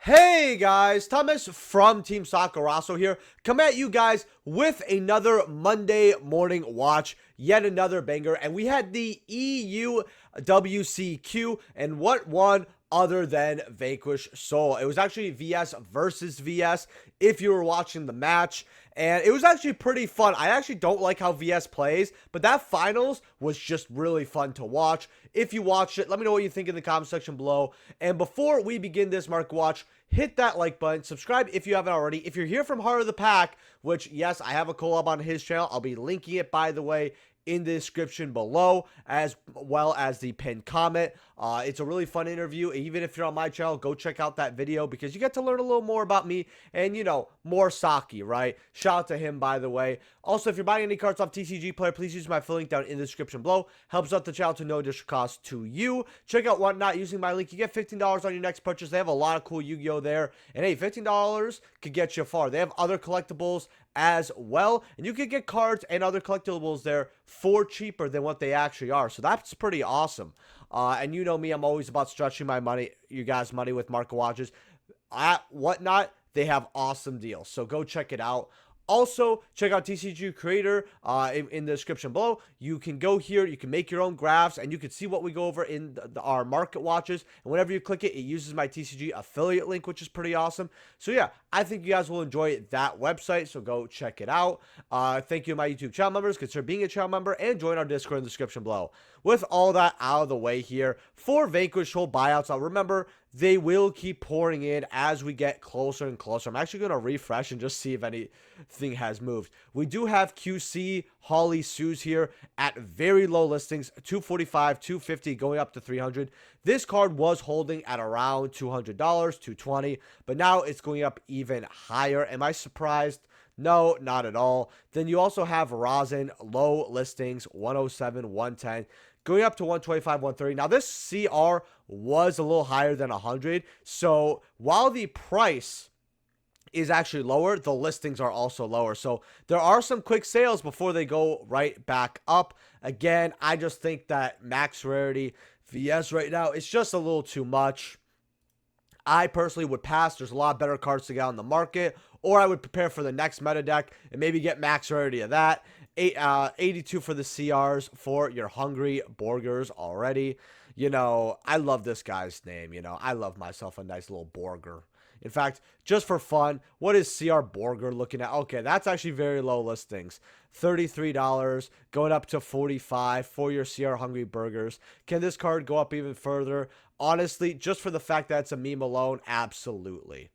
Hey guys, Thomas from Team Sakuraso here, come at you guys with another Monday morning watch, yet another banger, and we had the EU WCQ, and what won other than Vanquish Soul? It was actually VS versus VS if you were watching the match, and it was actually pretty fun. I actually don't like how VS plays, but that finals was just really fun to watch. If you watched it, let me know what you think in the comment section below. And before we begin this market watch, hit that like button, subscribe if you haven't already. If you're here from Heart of the Pack, which yes, I have a collab on his channel, I'll be linking it, by the way, in the description below, as well as the pinned comment. It's a really fun interview. Even if you're on my channel, go check out that video because you get to learn a little more about me and, you know, more Saki, right? Shout out to him, by the way. Also, if you're buying any cards off TCG Player, please use my affiliate link down in the description below. Helps out the channel to no additional cost to you. Check out Whatnot using my link. You get $15 on your next purchase. They have a lot of cool Yu-Gi-Oh there. And hey, $15 could get you far. They have other collectibles as well, and you can get cards and other collectibles there for cheaper than what they actually are, so that's pretty awesome. And you know me, I'm always about stretching my money, you guys' money, with market watches. At Whatnot, they have awesome deals, so go check it out. Also, check out TCG Creator in the description below. You can go here, you can make your own graphs, and you can see what we go over in our market watches. And whenever you click it, it uses my TCG affiliate link, which is pretty awesome. So yeah, I think you guys will enjoy that website, so go check it out. Thank you to my YouTube channel members. Consider being a channel member and join our Discord in the description below. With all that out of the way here, for Vanquish Soul buyouts, I'll remember they will keep pouring in as we get closer and closer. I'm actually going to refresh and just see if anything has moved. We do have QC Holly Sues here at very low listings, 245, 250, going up to 300. This card was holding at around $200, 220, but now it's going up even higher. Am I surprised? No, not at all. Then you also have Rosin, low listings, 107, 110. Going up to 125, 130. Now, this CR was a little higher than 100. So, while the price is actually lower, the listings are also lower. So, there are some quick sales before they go right back up. Again, I just think that max rarity VS right now is just a little too much. I personally would pass. There's a lot better cards to get on the market. Or I would prepare for the next meta deck and maybe get max rarity of that. 82 for the CRs for your hungry burgers already. You know, I love this guy's name. You know, I love myself a nice little burger. In fact, just for fun, what is CR Burger looking at? Okay, that's actually very low listings. $33 going up to $45 for your CR Hungry Burgers. Can this card go up even further? Honestly, just for the fact that it's a meme alone, absolutely.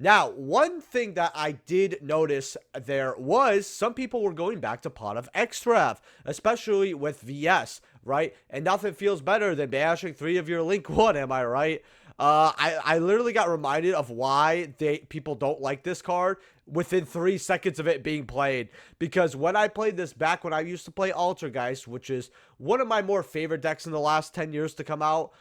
Now, one thing that I did notice there was some people were going back to Pot of Extrav, especially with VS, right? And nothing feels better than bashing 3 of your Link 1, am I right? I literally got reminded of why people don't like this card within 3 seconds of it being played. Because when I played this back when I used to play Altergeist, which is one of my more favorite decks in the last 10 years to come out,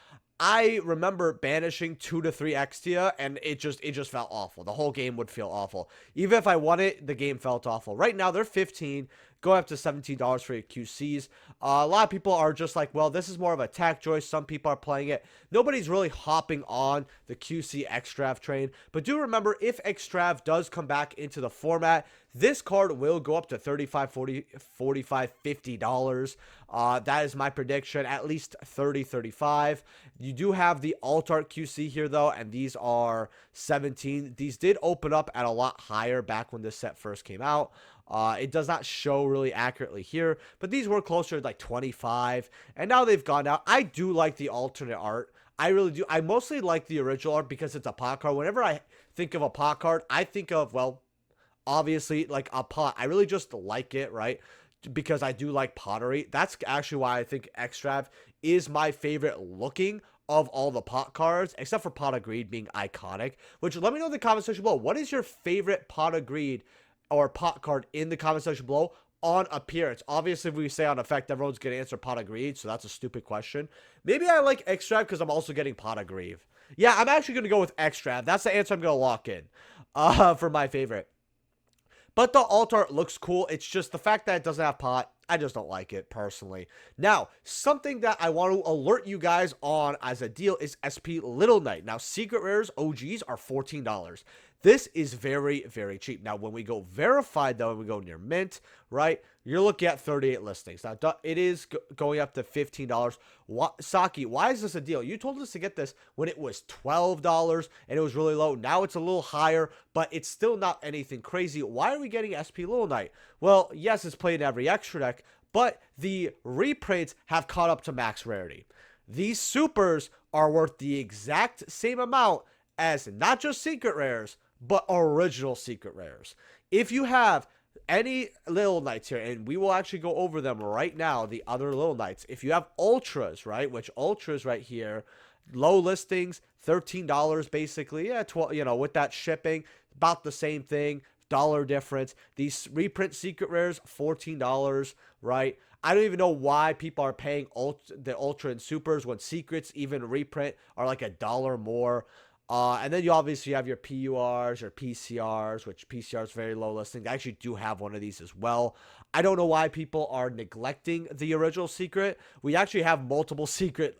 I remember banishing 2 to 3 Extia, and it just felt awful. The whole game would feel awful. Even if I won it, the game felt awful. Right now, they're 15, going up to $17 for your QCs. A lot of people are just like, well, this is more of a tech choice. Some people are playing it. Nobody's really hopping on the QC Extrav train. But do remember, if Extrav does come back into the format, this card will go up to $35, $40, $45, $50. That is my prediction, at least $30, $35. You do have the Alt Art QC here, though, and these are 17. These did open up at a lot higher back when this set first came out. It does not show really accurately here, but these were closer to like 25, and now they've gone out. I do like the alternate art. I really do. I mostly like the original art because it's a pot card. Whenever I think of a pot card, I think of, well, obviously like a pot. I really just like it, right? Because I do like pottery. That's actually why I think Extrav is my favorite looking of all the pot cards, except for Pot of Greed being iconic. Which, let me know in the comment section below. What is your favorite Pot of Greed or pot card in the comment section below on appearance? Obviously, if we say on effect, everyone's going to answer Pot of Greed, so that's a stupid question. Maybe I like Extrav because I'm also getting Pot of Grieve. Yeah, I'm actually going to go with Extrav. That's the answer I'm going to lock in for my favorite. But the alt art looks cool. It's just the fact that it doesn't have pot. I just don't like it personally. Now, something that I want to alert you guys on as a deal is SP Little Knight. Now, Secret Rares OGs are $14. This is very, very cheap. Now, when we go verified, though, and we go near mint, right, you're looking at 38 listings. Now, it is going up to $15. Saki, why is this a deal? You told us to get this when it was $12 and it was really low. Now it's a little higher, but it's still not anything crazy. Why are we getting SP Little Knight? Well, yes, it's played in every extra deck, but the reprints have caught up to max rarity. These supers are worth the exact same amount as not just secret rares, but original secret rares. If you have any Little Knights here, and we will actually go over them right now, the other Little Knights. If you have Ultras, right, which Ultras right here, low listings, $13 basically, yeah, 12, you know, with that shipping, about the same thing, dollar difference. These reprint secret rares, $14, right? I don't even know why people are paying the Ultra and Supers when secrets, even reprint, are like $1 more. And then you obviously have your PURs or PCRs, which PCR is very low listing. I actually do have one of these as well. I don't know why people are neglecting the original secret. We actually have multiple secret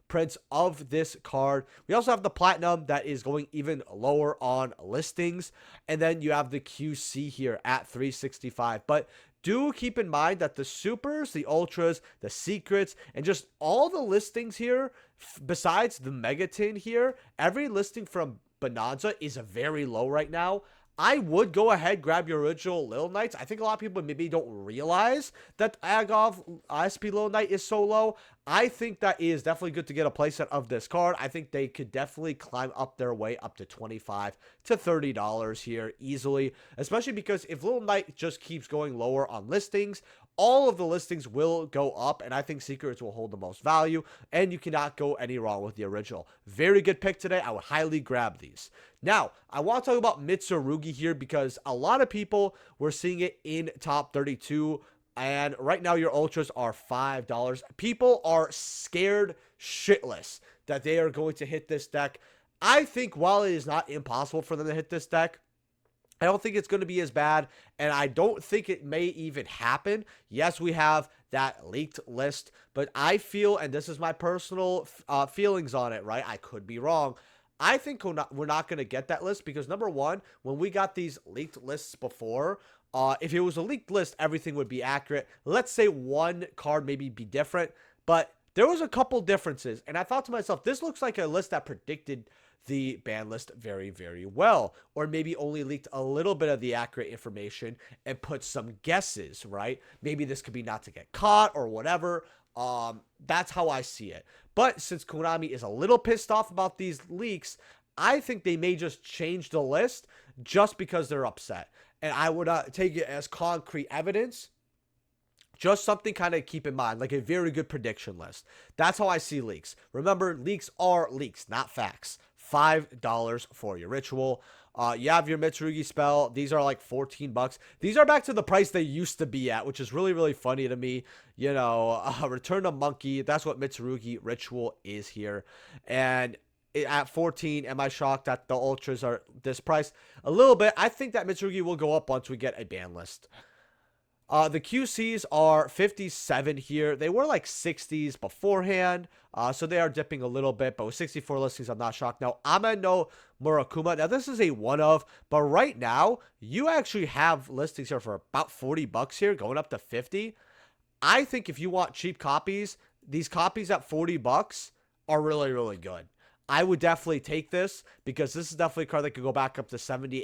prints of this card. We also have the Platinum that is going even lower on listings. And then you have the QC here at $365. But do keep in mind that the supers, the ultras, the secrets, and just all the listings here, besides the Megatin here, every listing from Bonanza is a very low right now. I would go ahead, grab your original Little Knights. I think a lot of people maybe don't realize that Agov SP Little Knight is so low. I think that is definitely good to get a playset of this card. I think they could definitely climb up their way up to $25 to $30 here easily, especially because if Little Knight just keeps going lower on listings, all of the listings will go up, and I think secrets will hold the most value, and you cannot go any wrong with the original. Very good pick today. I would highly grab these. Now, I want to talk about Mitsurugi here because a lot of people were seeing it in top 32, and right now your ultras are $5. People are scared shitless that they are going to hit this deck. I think while it is not impossible for them to hit this deck, I don't think it's going to be as bad, and I don't think it may even happen. Yes, we have that leaked list, but I feel, and this is my personal feelings on it, right? I could be wrong. I think we're not going to get that list because, number one, when we got these leaked lists before, if it was a leaked list, everything would be accurate. Let's say one card maybe be different, but there was a couple differences, and I thought to myself, this looks like a list that predicted the ban list very, very well, or maybe only leaked a little bit of the accurate information and put some guesses, right? Maybe this could be not to get caught or whatever. That's how I see it. But since Konami is a little pissed off about these leaks, I think they may just change the list just because they're upset. And I would take it as concrete evidence. Just something kind of keep in mind, like a very good prediction list. That's how I see leaks. Remember, leaks are leaks, not facts. $5 for your ritual. You have your Mitsurugi spell. These are like $14. These are back to the price they used to be at, which is really, really funny to me. You know, Return to Monkey. That's what Mitsurugi ritual is here. And at 14, am I shocked that the ultras are this price? A little bit. I think that Mitsurugi will go up once we get a ban list. The QCs are 57 here. They were like 60s beforehand, so they are dipping a little bit, but with 64 listings, I'm not shocked. Now, Amano Murakuma, now this is a one of, but right now, you actually have listings here for about $40 here, going up to 50. I think if you want cheap copies, these copies at $40 are really, really good. I would definitely take this because this is definitely a card that could go back up to 70,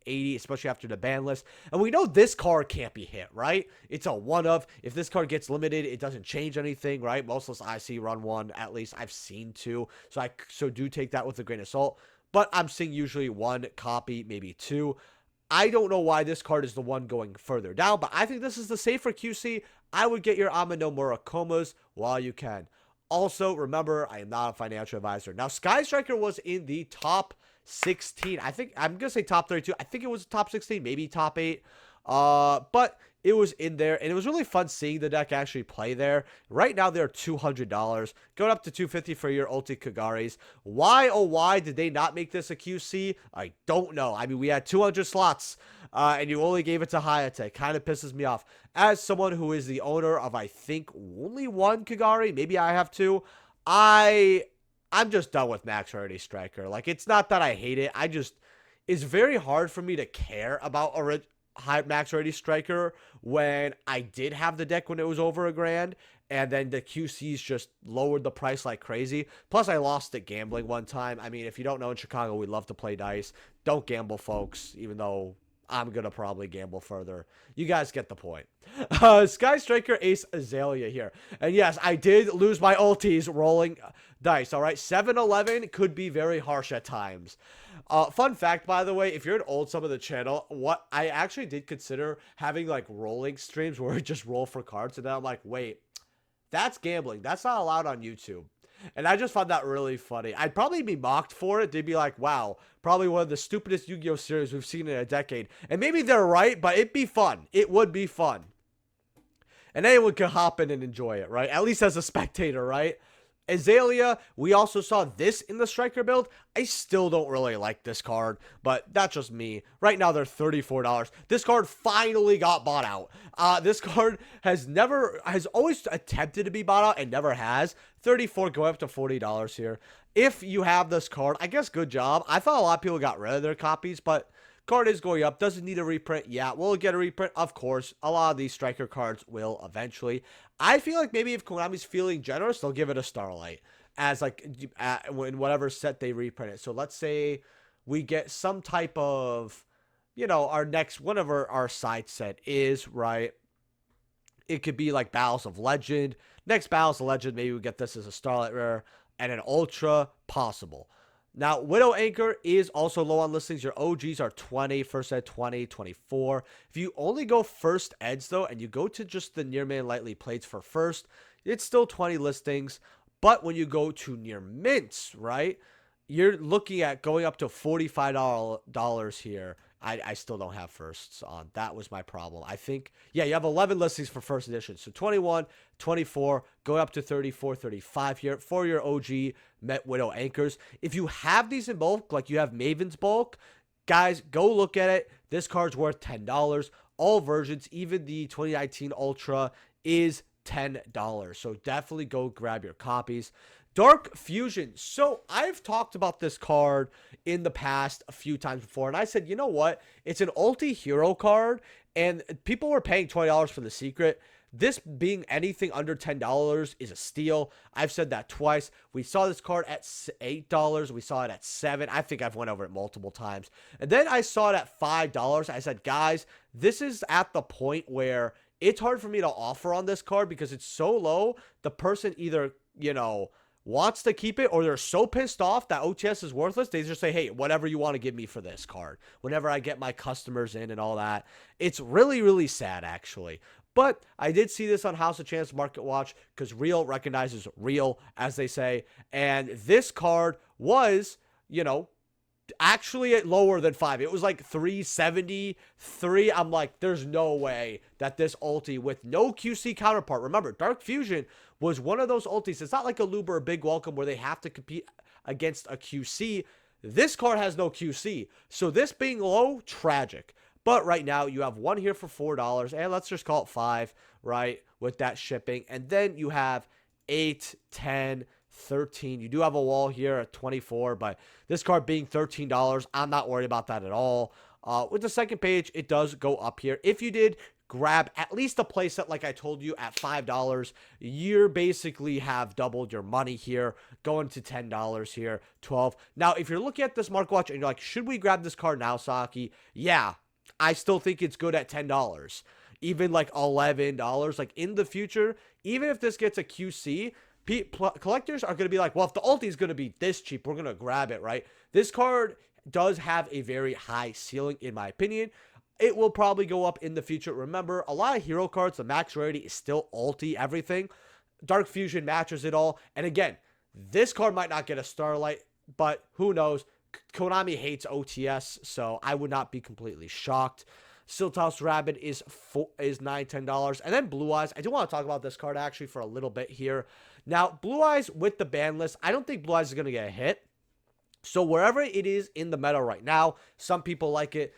80, especially after the ban list. And we know this card can't be hit, right? It's a one of. If this card gets limited, it doesn't change anything, right? Most lists I see run one, at least I've seen two. So do take that with a grain of salt. But I'm seeing usually one copy, maybe two. I don't know why this card is the one going further down, but I think this is the safer QC. I would get your Amano Murakumas while you can. Also, remember, I am not a financial advisor. Now, Sky Striker was in the top 16. I think, I'm going to say top 32. I think it was top 16, maybe top 8. But it was in there, and it was really fun seeing the deck actually play there. Right now, they're $200, going up to $250 for your Ulti Kagaris. Why, oh why, did they not make this a QC? I don't know. I mean, we had 200 slots and you only gave it to Hayate. Kind of pisses me off. As someone who is the owner of, I think, only one Kagari, maybe I have two, I'm just done with Max Rarity Striker. Like, it's not that I hate it. It's very hard for me to care about a high Max Rarity Striker when I did have the deck when it was over $1,000, and then the QCs just lowered the price like crazy. Plus, I lost at gambling one time. I mean, if you don't know, in Chicago, we love to play dice. Don't gamble, folks, even though I'm going to probably gamble further. You guys get the point. Sky Striker Ace Azalea here. And yes, I did lose my ultis rolling dice, all right? 7-11 could be very harsh at times. Fun fact, by the way, if you're an old sub of the channel, what I actually did consider having like rolling streams where we just roll for cards, and then I'm like, wait, that's gambling. That's not allowed on YouTube. And I just found that really funny. I'd probably be mocked for it. They'd be like, wow, probably one of the stupidest Yu-Gi-Oh series we've seen in a decade. And maybe they're right, but it'd be fun. It would be fun. And anyone could hop in and enjoy it, right? At least as a spectator, right? Azalea, we also saw this in the Striker build. I still don't really like this card, but that's just me. Right now, they're $34. This card finally got bought out. This card has always attempted to be bought out and never has. $34 going up to $40 here. If you have this card, I guess good job. I thought a lot of people got rid of their copies, but card is going up. Doesn't need a reprint. Yeah, will it get a reprint? Of course. A lot of these Striker cards will eventually. I feel like maybe if Konami's feeling generous, they'll give it a Starlight as like in whatever set they reprint it. So let's say we get some type of, you know, our next, whatever our side set is, right? It could be like Battles of Legend. Next Battles of Legend, maybe we get this as a Starlight Rare and an Ultra, possible. Now, Widow Anchor is also low on listings. Your OGs are 20, first ed 20, 24. If you only go first eds, though, and you go to just the Near Mint Lightly Plates for first, it's still 20 listings. But when you go to Near Mints, right, you're looking at going up to $45 here. I still don't have firsts on. That was my problem. I think, yeah, you have 11 listings for first edition. So 21, 24, going up to 34, 35 here for your OG Met Widow Anchors. If you have these in bulk, like you have Maven's bulk, guys, go look at it. This card's worth $10. All versions, even the 2019 Ultra, is $10. So definitely go grab your copies. Dark Fusion. So I've talked about this card in the past a few times before, and I said, you know what? It's an ulti hero card, and people were paying $20 for the secret. This being anything under $10 is a steal. I've said that twice. We saw this card at $8. We saw it at $7. I think I've went over it multiple times. And then I saw it at $5. I said, guys, this is at the point where it's hard for me to offer on this card because it's so low. The person either, you know, wants to keep it, or they're so pissed off that OTS is worthless, they just say, hey, whatever you want to give me for this card, whenever I get my customers in and all that. It's really, really sad, actually. But I did see this on House of Chance Market Watch, because real recognizes real, as they say, and this card was, you know, actually at lower than 5. It was like 373. I'm like, there's no way that this ulti with no QC counterpart. Remember, Dark Fusion was one of those ultis. It's not like a Lube or a Big Welcome where they have to compete against a QC. This card has no QC. So this being low, tragic. But right now, you have one here for $4, and let's just call it 5, right, with that shipping. And then you have 8, 10, 13. You do have a wall here at 24, but this card being $13, I'm not worried about that at all. With the second page, it does go up here. If you did grab at least a playset like I told you at $5, you basically have doubled your money here, going to $10 here, 12. Now, if you're looking at this market watch and you're like, should we grab this card now, Saki? Yeah, I still think it's good at $10. Even like $11, like in the future, even if this gets a QC, collectors are going to be like, well, if the ulti is going to be this cheap, we're going to grab it, right? This card does have a very high ceiling, in my opinion. It will probably go up in the future. Remember, a lot of hero cards, the max rarity is still ulti everything. Dark Fusion matches it all. And again, this card might not get a Starlight, but who knows? Konami hates OTS, so I would not be completely shocked. Silthouse Rabbit is $9, $10. And then Blue Eyes. I do want to talk about this card actually for a little bit here. Now, Blue Eyes with the ban list, I don't think Blue Eyes is going to get a hit. So wherever it is in the meta right now, some people like it.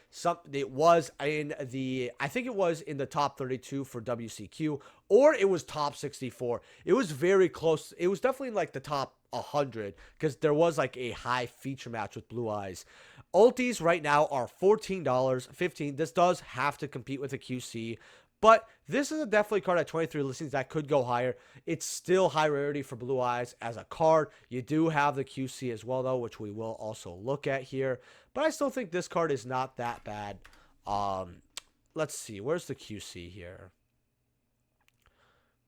It was in the, I think it was in the top 32 for WCQ, or it was top 64. It was very close. It was definitely in like the top 100 because there was like a high feature match with Blue Eyes. Ultis right now are $14, $15. This does have to compete with a QC. But this is a definitely card at 23 listings that could go higher. It's still high rarity for Blue Eyes as a card. You do have the QC as well, though, which we will also look at here. But I still think this card is not that bad. Let's see. Where's the QC here?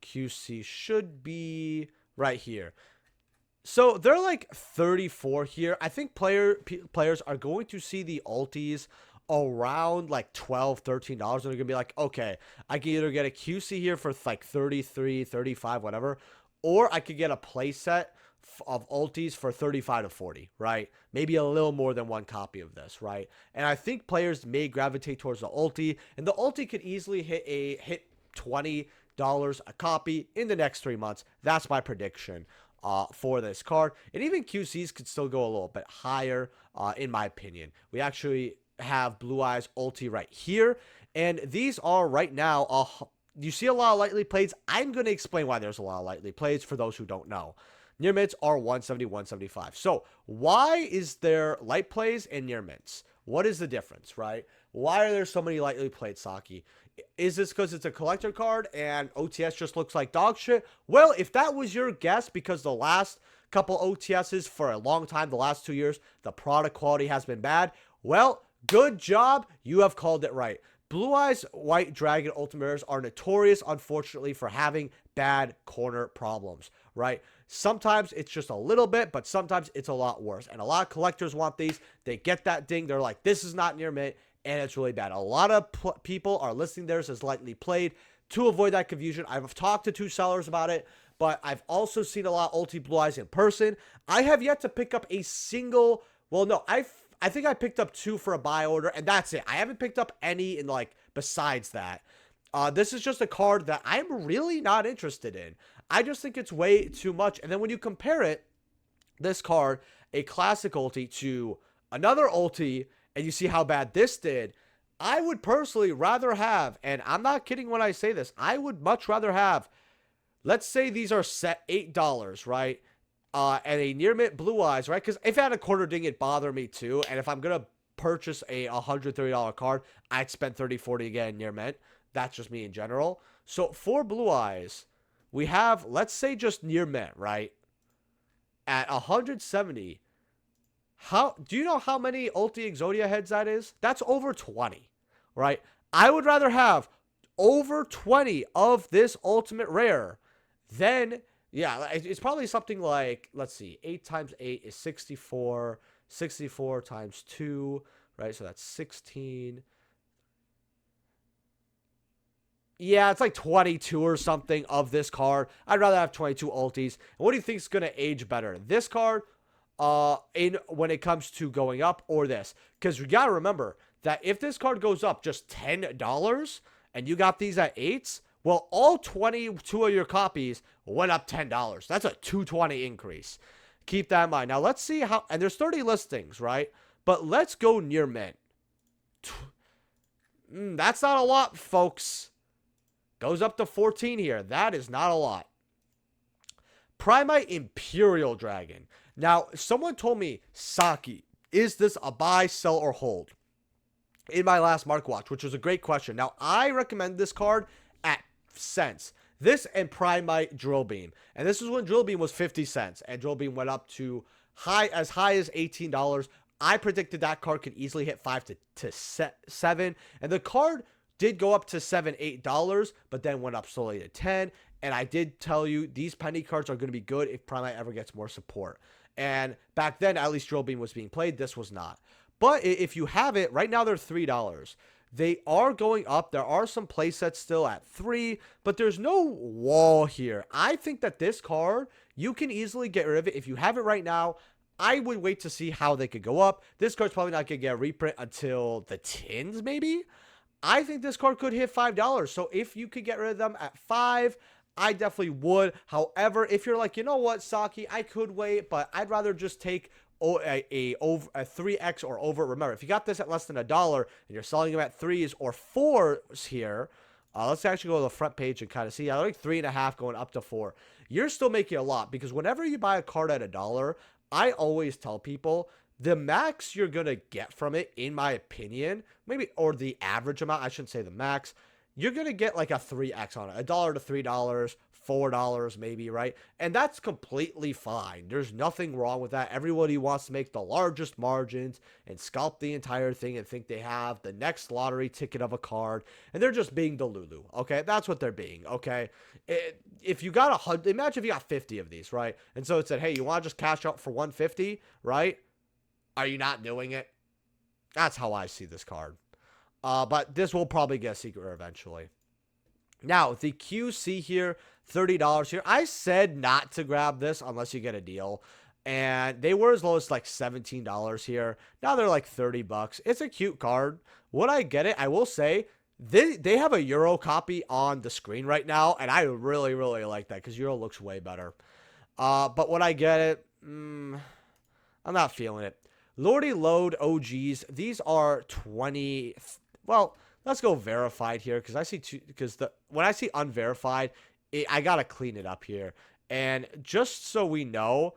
QC should be right here. So they're like 34 here. I think players are going to see the ultis around like $12-13 and they're gonna be like, okay, I can either get a QC here for like 33, 35, whatever, or I could get a playset of ultis for 35 to 40, right? Maybe a little more than one copy of this, right? And I think players may gravitate towards the ulti, and the ulti could easily hit $20 a copy in the next 3 months. That's my prediction for this card. And even QCs could still go a little bit higher, in my opinion. We actually have Blue Eyes ulti right here, and these are right now you see a lot of lightly plays. I'm going to explain why there's a lot of lightly plays for those who don't know. Near mints are 170, 175. So why is there light plays and near mints? What is the difference, right? Why are there so many lightly played Saki? Is this because it's a collector card and OTS just looks like dog shit? Well, if that was your guess, because the last couple OTSs for a long time, the last 2 years, the product quality has been bad, well, good job. You have called it right. Blue Eyes White Dragon Ultimators are notorious, unfortunately, for having bad corner problems, right? Sometimes it's just a little bit, but sometimes it's a lot worse. And a lot of collectors want these. They get that ding. They're like, this is not near mint, and it's really bad. A lot of people are listing theirs as lightly played. To avoid that confusion, I've talked to 2 sellers about it, but I've also seen a lot of ulti Blue Eyes in person. I have yet to pick up a single, well, no, I think I picked up 2 for a buy order, and that's it. I haven't picked up any in, like, besides that. This is just a card that I'm really not interested in. I just think it's way too much. And then when you compare it, this card, a classic ulti, to another ulti, and you see how bad this did, I would personally rather have, and I'm not kidding when I say this, I would much rather have, let's say these are set $8, right? And a near mint Blue Eyes, right? Because if I had a quarter ding, it'd bother me too. And if I'm going to purchase a $130 card, I'd spend $30, $40 again near mint. That's just me in general. So for Blue Eyes, we have, let's say just near mint, right? At 170, do you know how many ulti Exodia heads that is? That's over 20, right? I would rather have over 20 of this ultimate rare than, yeah, it's probably something like, let's see, 8 times 8 is 64, 64 times 2, right? So that's 16. Yeah, it's like 22 or something of this card. I'd rather have 22 ultis. And what do you think is going to age better? This card when it comes to going up, or this? Because you got to remember that if this card goes up just $10 and you got these at 8s, well, all 22 of your copies went up $10. That's a 220 increase. Keep that in mind. Now, let's see how, and there's 30 listings, right? But let's go near mint. That's not a lot, folks. Goes up to 14 here. That is not a lot. Primite Imperial Dragon. Now, someone told me, Saki, is this a buy, sell, or hold? In my last Mark Watch, which was a great question. Now, I recommend this card at cents. This and Primite Drill Beam. And this is when Drill Beam was 50 cents. And Drill Beam went up to as high as $18. I predicted that card could easily hit 5 to 7. And the card did go up to $7, $8, but then went up slowly to 10. And I did tell you these penny cards are going to be good if Primite ever gets more support. And back then, at least Drill Beam was being played. This was not. But if you have it, right now they're $3. They are going up. There are some play sets still at 3, but there's no wall here. I think that this card, you can easily get rid of it. If you have it right now, I would wait to see how they could go up. This card's probably not going to get a reprint until the tins, maybe. I think this card could hit $5. So if you could get rid of them at 5, I definitely would. However, if you're like, you know what, Saki, I could wait, but I'd rather just take a 3x or over. Remember, if you got this at less than $1 and you're selling them at 3s or 4s here, let's actually go to the front page and kind of see. I like 3.5 going up to 4. You're still making a lot, because whenever you buy a card at $1, I always tell people the max you're going to get from it, in my opinion, maybe, or the average amount, I shouldn't say the max, you're going to get like a 3x on it. $1 to $3, $4 maybe, right? And that's completely fine. There's nothing wrong with that. Everybody wants to make the largest margins and scalp the entire thing and think they have the next lottery ticket of a card, and they're just being Delulu, okay? That's what they're being, okay? If you got 100, imagine if you got 50 of these, right? And so it said, hey, you want to just cash out for 150, right? Are you not doing it? That's how I see this card. But this will probably get a secret eventually. Now, the QC here, $30 here. I said not to grab this unless you get a deal. And they were as low as like $17 here. Now they're like 30 bucks. It's a cute card. Would I get it? I will say, they have a Euro copy on the screen right now. And I really, really like that, because Euro looks way better. But would I get it? I'm not feeling it. Lode OGs. These are 20... Well, let's go verified here, because I see when I see unverified, I gotta clean it up here. And just so we know,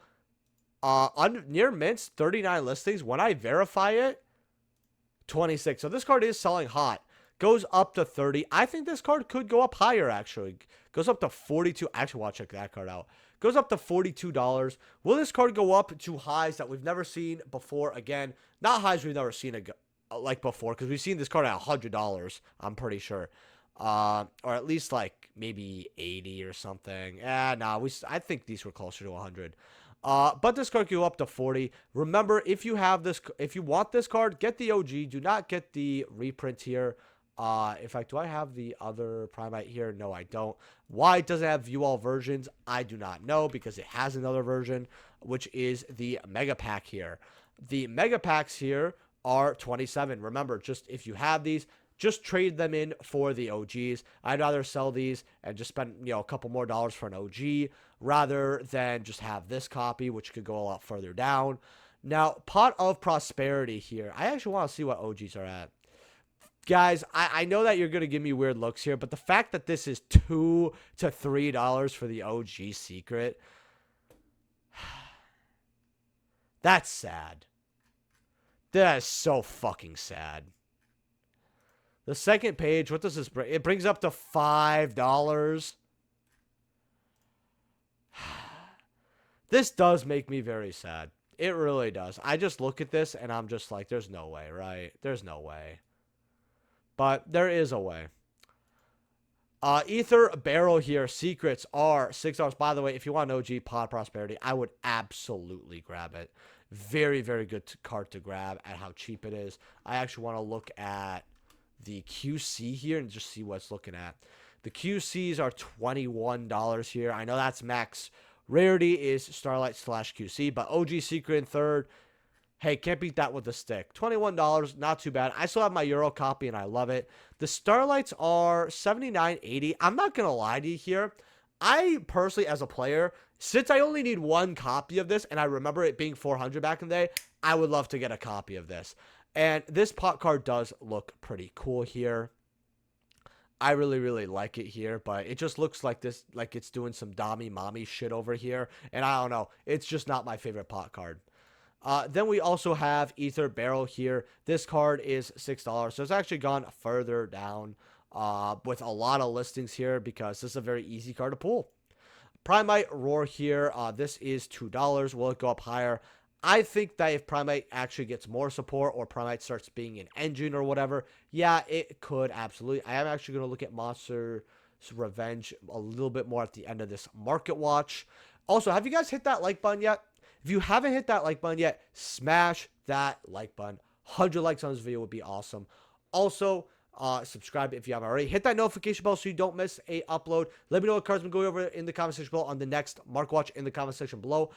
near mints, 39 listings. When I verify it, 26. So this card is selling hot. Goes up to 30. I think this card could go up higher, actually. Goes up to 42. Actually, want to check that card out. Goes up to $42. Will this card go up to highs that we've never seen before? Again, not highs we've never seen like before, because we've seen this card at $100, I'm pretty sure. Or at least like maybe 80 or something. I think these were closer to 100. But this card can go up to 40. Remember, if you want this card, get the OG. Do not get the reprint here. In fact, do I have the other Primite here? No, I don't. Why it doesn't have view all versions, I do not know, because it has another version, which is the Mega Pack here. The Mega Packs here are 27. Remember, just if you have these, just trade them in for the OGs. I'd rather sell these and just spend, a couple more dollars for an OG rather than just have this copy, which could go a lot further down. Now, Pot of Prosperity here. I actually want to see what OGs are at. Guys, I know that you're going to give me weird looks here, but the fact that this is $2 to $3 for the OG secret, that's sad. That is so fucking sad. The second page, what does this bring? It brings up to $5. This does make me very sad. It really does. I just look at this and I'm just like, there's no way, right? There's no way. But there is a way. Ether Barrel here. Secrets are $6. By the way, if you want an OG Pod Prosperity, I would absolutely grab it. Very, very good card to grab at how cheap it is. I actually want to look at the QC here and just see what's looking at. The QCs are $21 here. I know that's max. Rarity is Starlight / QC, but OG Secret in third. Hey, can't beat that with a stick. $21, not too bad. I still have my Euro copy and I love it. The Starlights are $79.80. I'm not going to lie to you here. I personally, as a player, since I only need one copy of this, and I remember it being $400 back in the day, I would love to get a copy of this. And this pot card does look pretty cool here. I really, really like it here, but it just looks like this, like it's doing some Dami Mommy shit over here. And I don't know. It's just not my favorite pot card. Then we also have Ether Barrel here. This card is $6, so it's actually gone further down with a lot of listings here because this is a very easy card to pull. Primite Roar here. This is $2. Will it go up higher? I think that if Primite actually gets more support or Primite starts being an engine or whatever, yeah, it could absolutely. I am actually going to look at Monster's Revenge a little bit more at the end of this market watch. Also, have you guys hit that like button yet? If you haven't hit that like button yet, smash that like button. 100 likes on this video would be awesome. Also, subscribe if you haven't already. Hit that notification bell so you don't miss a upload. Let me know what cards I'm going over in the comment section below on the next market watch in the comment section below.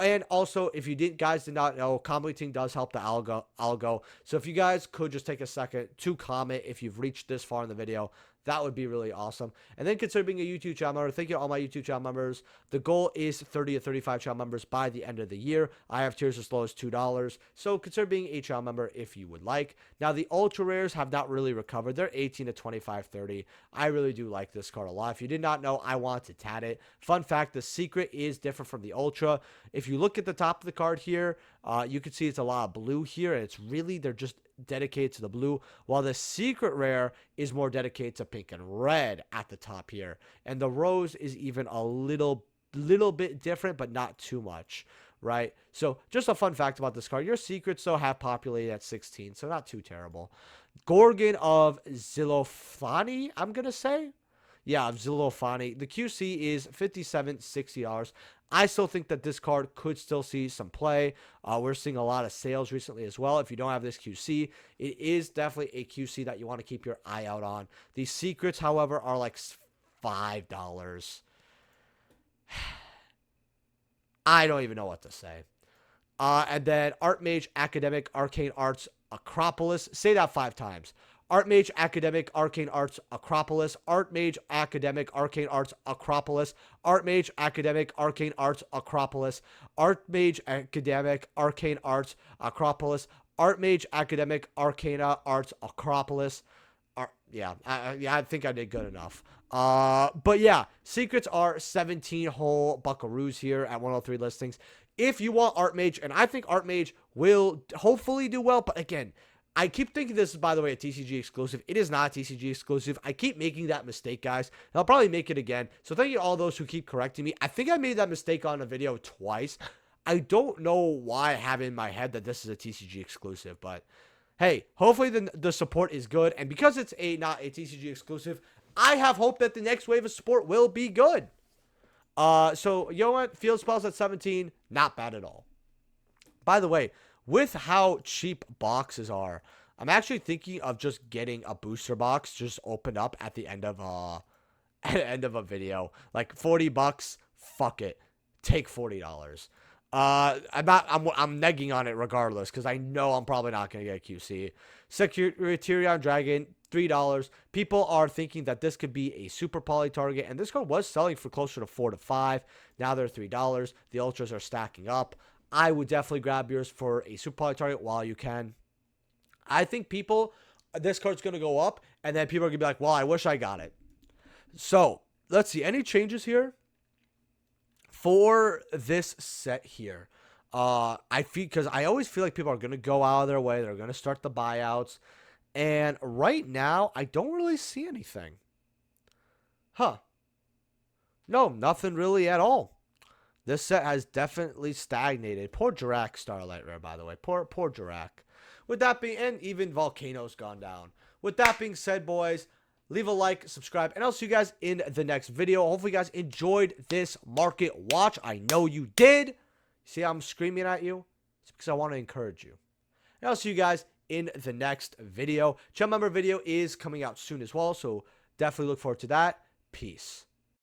And also, if you guys did not know, commenting does help the algo. So if you guys could just take a second to comment if you've reached this far in the video, That would be really awesome. And then consider being a YouTube channel member. Thank you to all my YouTube channel members. The goal is 30 to 35 channel members by the end of the year. I have tiers as low as $2. So consider being a channel member if you would like. Now, the ultra rares have not really recovered. They're 18 to 25, 30. I really do like this card a lot. If you did not know, I want to tat it. Fun fact, the secret is different from the ultra. If you look at the top of the card here, you can see it's a lot of blue here. And it's really, they're just dedicated to the blue, while the secret rare is more dedicated to pink and red at the top here, and the rose is even a little bit different, but not too much, right? So just a fun fact about this card, your secrets though have populated at 16, so not too terrible. Gorgon of Zilofani, I'm gonna say, yeah, of Zilofani. The QC is $57, $60. I still think that this card could still see some play. We're seeing a lot of sales recently as well. If you don't have this QC, it is definitely a QC that you want to keep your eye out on. These secrets, however, are like $5. I don't even know what to say. And then Artmage, Academic, Arcane Arts, Acropolis. Say that 5 times. Artmage, Academic, Arcane Arts, Acropolis. Artmage, Academic, Arcane Arts, Acropolis. Artmage, Academic, Arcane Arts, Acropolis. Artmage, Academic, Arcane Arts, Acropolis. Artmage, Academic, Arcana Arts, Acropolis. Yeah, I think I did good enough. But yeah, secrets are 17 whole buckaroos here at 103 listings. If you want Artmage, and I think Artmage will hopefully do well, but again, I keep thinking this is, by the way, a TCG exclusive. It is not a TCG exclusive. I keep making that mistake, guys. And I'll probably make it again. So thank you to all those who keep correcting me. I think I made that mistake on a video twice. I don't know why I have in my head that this is a TCG exclusive. But, hey, hopefully the support is good. And because it's not a TCG exclusive, I have hope that the next wave of support will be good. So, you know what? Field spells at 17, not bad at all. By the way, with how cheap boxes are, I'm actually thinking of just getting a booster box just opened up at the end of a video. Like $40, fuck it. Take $40. I'm negging on it regardless because I know I'm probably not going to get a QC. Securiterion Dragon, $3. People are thinking that this could be a super poly target, and this card was selling for closer to 4 to 5. Now they're $3. The ultras are stacking up. I would definitely grab yours for a super poly target while you can. I think this card's going to go up, and then people are going to be like, well, I wish I got it. So, let's see. Any changes here for this set here? Because I always feel like people are going to go out of their way. They're going to start the buyouts. And right now, I don't really see anything. Huh. No, nothing really at all. This set has definitely stagnated. Poor Jirak Starlight Rare, by the way. Poor Jirak. With that being, and even Volcano's gone down. With that being said, boys, leave a like, subscribe, and I'll see you guys in the next video. Hopefully you guys enjoyed this market watch. I know you did. See how I'm screaming at you? It's because I want to encourage you. And I'll see you guys in the next video. Channel member video is coming out soon as well, so definitely look forward to that. Peace.